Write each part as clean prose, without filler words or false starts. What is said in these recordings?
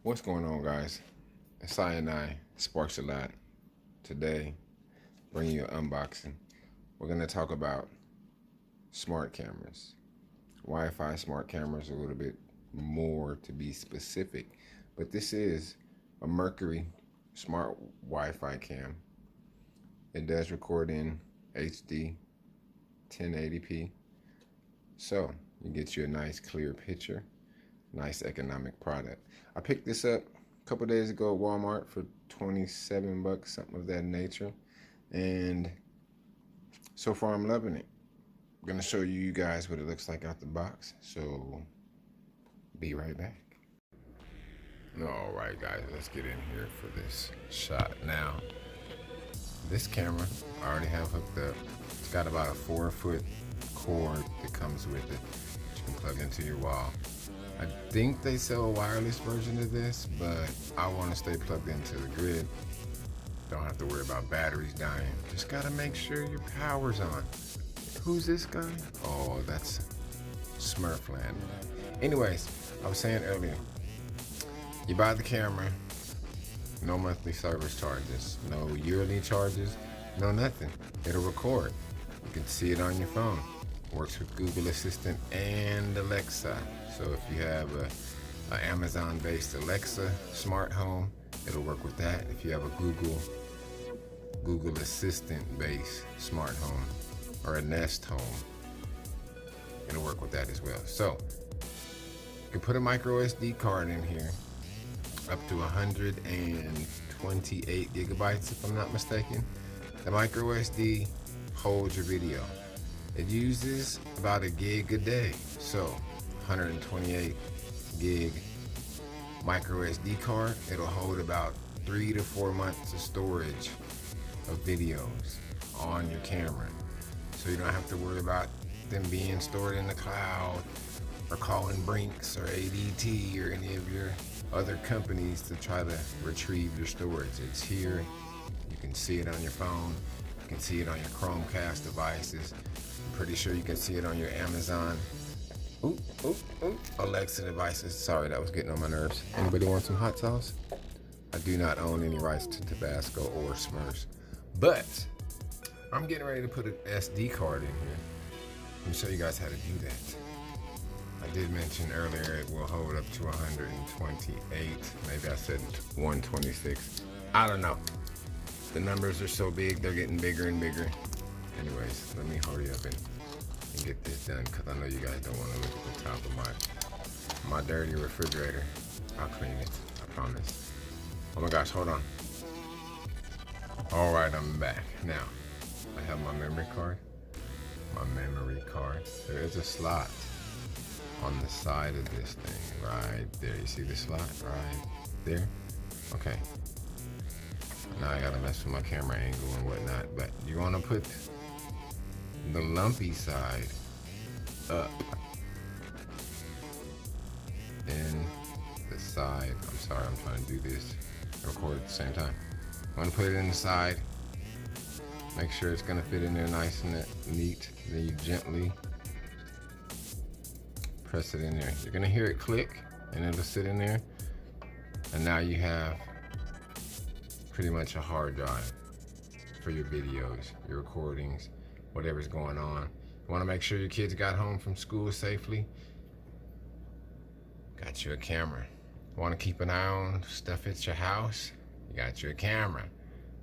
What's going on, guys? It's I Sparks a Lot. Today, bringing you an unboxing. We're going to talk about smart cameras. Wi-Fi smart cameras, a little bit more to be specific. But this is a Merkury Smart Wi-Fi Cam. It does record in HD 1080p. So, you get you a nice clear picture. Nice economic product. I picked this up a couple days ago at Walmart for 27 bucks, something of that nature. And so far I'm loving it. I'm gonna show you guys what it looks like out the box. So be right back. All right, guys, let's get in here for this shot. Now, this camera I already have hooked up. It's got about a 4-foot cord that comes with it. You can plug into your wall. I think they sell a wireless version of this, but I want to stay plugged into the grid. Don't have to worry about batteries dying. Just gotta make sure your power's on. Who's this guy? Oh, that's Smurfland. Anyways, I was saying earlier, you buy the camera, no monthly service charges, no yearly charges, no nothing. It'll record. You can see it on your phone. Works with Google Assistant and Alexa. So if you have a Amazon-based Alexa smart home, it'll work with that. If you have a Google Assistant-based smart home or a Nest home, it'll work with that as well. So you can put a micro SD card in here, up to 128 gigabytes, if I'm not mistaken. The micro SD holds your video. It uses about a gig a day, so 128 gig micro SD card. It'll hold about 3 to 4 months of storage of videos on your camera. So you don't have to worry about them being stored in the cloud or calling Brinks or ADT or any of your other companies to try to retrieve your storage. It's here. You can see it on your phone. You can see it on your Chromecast devices. I'm pretty sure you can see it on your Amazon Alexa devices. Sorry, that was getting on my nerves. Anybody want some hot sauce? I do not own any rights to Tabasco or Smurfs, but I'm getting ready to put an SD card in here. Let me show you guys how to do that. I did mention earlier it will hold up to 128. Maybe I said 126. I don't know. The numbers are so big, they're getting bigger and bigger. Anyways, let me hurry up and get this done, because I know you guys don't want to look at the top of my dirty refrigerator. I'll clean it, I promise. Oh my gosh, hold on. All right, I'm back. Now, I have my memory card. There is a slot on the side of this thing, right there. You see the slot right there? Okay. Now I gotta mess with my camera angle and whatnot, but you wanna put the lumpy side up in the side. I'm sorry, I'm trying to do this, record at the same time. I'm gonna put it in the side, make sure it's gonna fit in there nice and neat. Then you gently press it in there. You're gonna hear it click and it'll sit in there. And now you have pretty much a hard drive for your videos, your recordings, whatever's going on. You want to make sure your kids got home from school safely. Got you a camera. Want to keep an eye on stuff at your house? You got you a camera.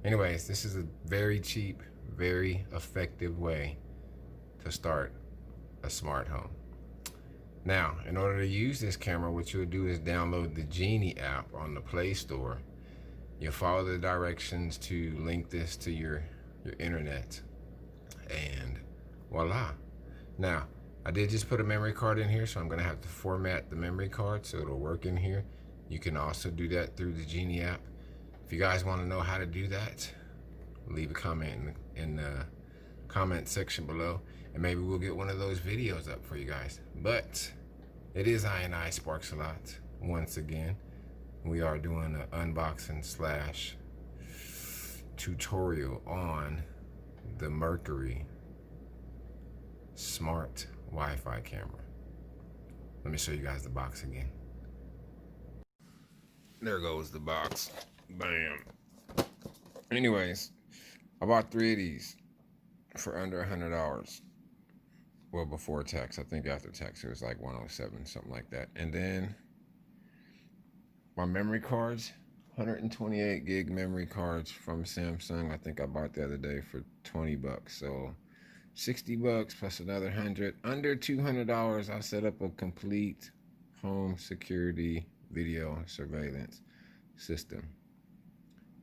Anyways, this is a very cheap, very effective way to start a smart home. Now, in order to use this camera, what you'll do is download the Geeni app on the Play Store. You'll follow the directions to link this to your internet, and voila. Now, I did just put a memory card in here, so I'm gonna have to format the memory card so it'll work in here. You can also do that through the Geeni app. If you guys wanna know how to do that, leave a comment in the comment section below, and maybe we'll get one of those videos up for you guys. But it is I Sparks a Lot. Once again, we are doing an unboxing / tutorial on the Merkury Smart Wi-Fi Camera. Let me show you guys the box again. There goes the box. Bam. Anyways, I bought 3 of these for under $100. Well, before tax. I think after tax it was like 107, something like that. And then my memory cards, 128 gig memory cards from Samsung. I think I bought the other day for 20 bucks. So 60 bucks plus another 100. Under $200, I set up a complete home security video surveillance system.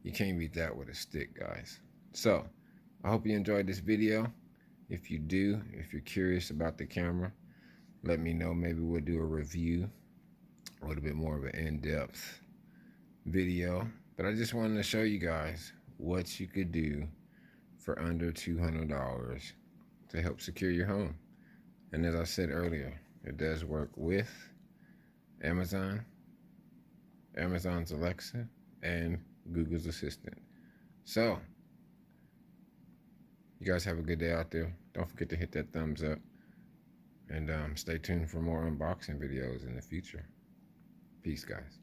You can't beat that with a stick, guys. So I hope you enjoyed this video. If you do, if you're curious about the camera, let me know. Maybe we'll do a review, a little bit more of an in-depth video. But I just wanted to show you guys what you could do for under $200 to help secure your home. And as I said earlier, it does work with Amazon, Amazon's Alexa, and Google's Assistant. So, you guys have a good day out there. Don't forget to hit that thumbs up. And stay tuned for more unboxing videos in the future. Peace, guys.